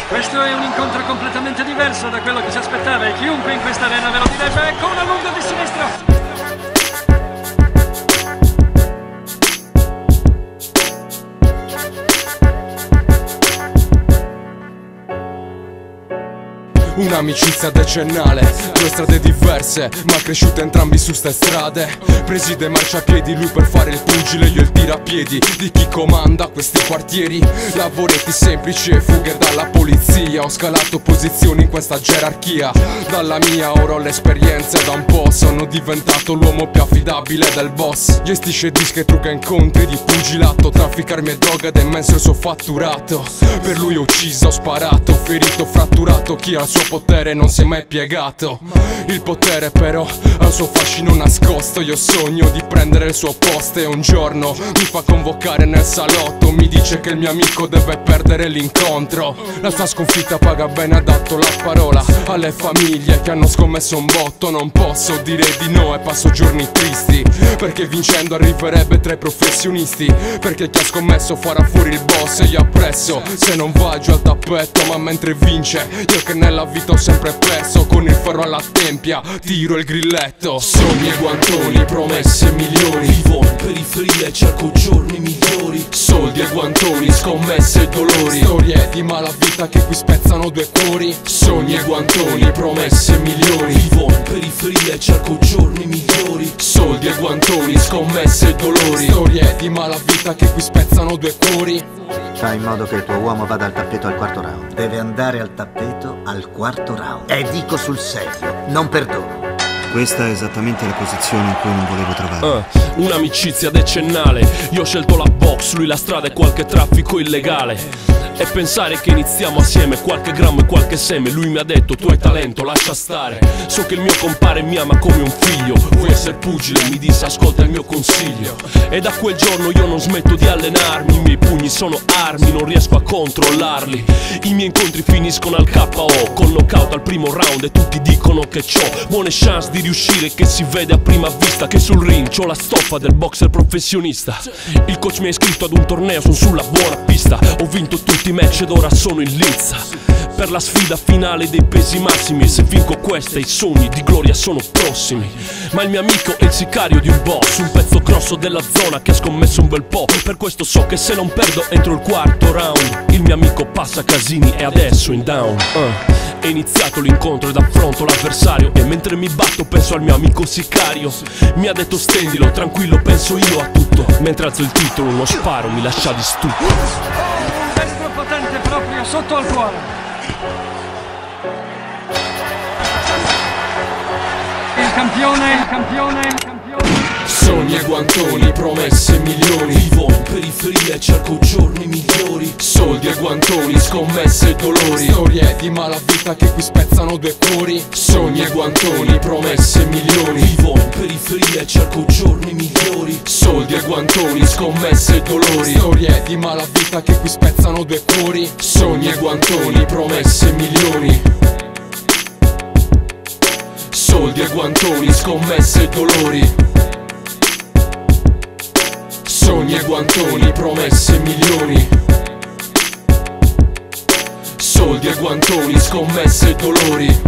Questo è un incontro completamente diverso da quello che si aspettava e chiunque in questa arena ve lo direbbe. Ecco una lunga di sinistra. Un'amicizia decennale, due strade diverse, ma cresciute entrambi su ste strade. Preside marciapiedi, lui per fare il pugile, io il tirapiedi di chi comanda questi quartieri. Lavoretti semplici e fughe dalla polizia. Ho scalato posizioni in questa gerarchia. Dalla mia ora ho l'esperienza e da un po' sono diventato l'uomo più affidabile del boss. Gestisce dischi e trucca incontri di pugilato. Trafficarmi e droga ed è immenso il suo fatturato. Per lui ho ucciso, ho sparato, ferito, fratturato. Chi ha il suo potere non si è mai piegato. Il potere però ha un suo fascino nascosto. Io sogno di prendere il suo posto e un giorno mi fa convocare nel salotto. Mi dice che il mio amico deve perdere l'incontro. La sua sconfitta paga bene, ha dato la parola alle famiglie che hanno scommesso un botto. Non posso dire di no e passo giorni tristi, perché vincendo arriverebbe tra i professionisti. Perché chi ha scommesso farà fuori il boss e io appresso se non va giù al tappeto. Ma mentre vince, io che nella vita ho sempre perso, con il ferro alla tempia tiro il grilletto. Sogni e guantoni, promesse e milioni. Vivo in periferia e cerco giorni migliori. Soldi e guantoni, scommesse e dolori. Storie di malavita che qui spezzano due cuori. Sogni e guantoni, promesse e milioni. Vivo in periferia e cerco giorni migliori. Soldi e guantoni, scommesse e dolori. Storie di malavita che qui spezzano due cuori. Fai in modo che il tuo uomo vada al tappeto al quarto round. Deve andare al tappeto al quarto round. E dico sul serio, non perdono. Questa è esattamente la posizione in cui non volevo trovare. Un'amicizia decennale. Io ho scelto la box, lui la strada e qualche traffico illegale. E pensare che iniziamo assieme, qualche grammo e qualche seme. Lui mi ha detto tu hai talento, lascia stare. So che il mio compare mi ama come un figlio. Vuoi essere pugile? Mi disse ascolta il mio consiglio. E da quel giorno io non smetto di allenarmi. I miei pugni sono armi, non riesco a controllarli. I miei incontri finiscono al KO, col knockout al primo round. E tutti dicono che c'ho buone chance di riuscire, che si vede a prima vista che sul ring c'ho la stoffa del boxer professionista. Il coach mi ha iscritto ad un torneo, sono sulla buona pista. Ho vinto tutti i match ed ora sono in lizza per la sfida finale dei pesi massimi. E se vinco questa i sogni di gloria sono prossimi. Ma il mio amico è il sicario di un boss, un pezzo grosso della zona che ha scommesso un bel po'. Per questo so che se non perdo entro il quarto round, il mio amico passa casini e adesso in down. È iniziato l'incontro ed affronto l'avversario. E mentre mi batto penso al mio amico sicario. Mi ha detto stendilo, tranquillo, penso io a tutto. Mentre alzo il titolo uno sparo mi lascia di stupro. Un destro potente proprio sotto al cuore. Il campione. Sogni e guantoni, promesse e milioni. Vivo in periferia e cerco giorni migliori. Soldi e guantoni, scommesse e dolori. Storie di malavita che qui spezzano due cuori. Sogni e guantoni, promesse e milioni. Vivo in periferia e cerco giorni migliori. Soldi e guantoni, scommesse e dolori. Storie di malavita che qui spezzano due cuori. Sogni e guantoni, promesse e milioni. Soldi e guantoni, scommesse e dolori. Sogni e guantoni, promesse e milioni. Soldi e guantoni, scommesse e dolori.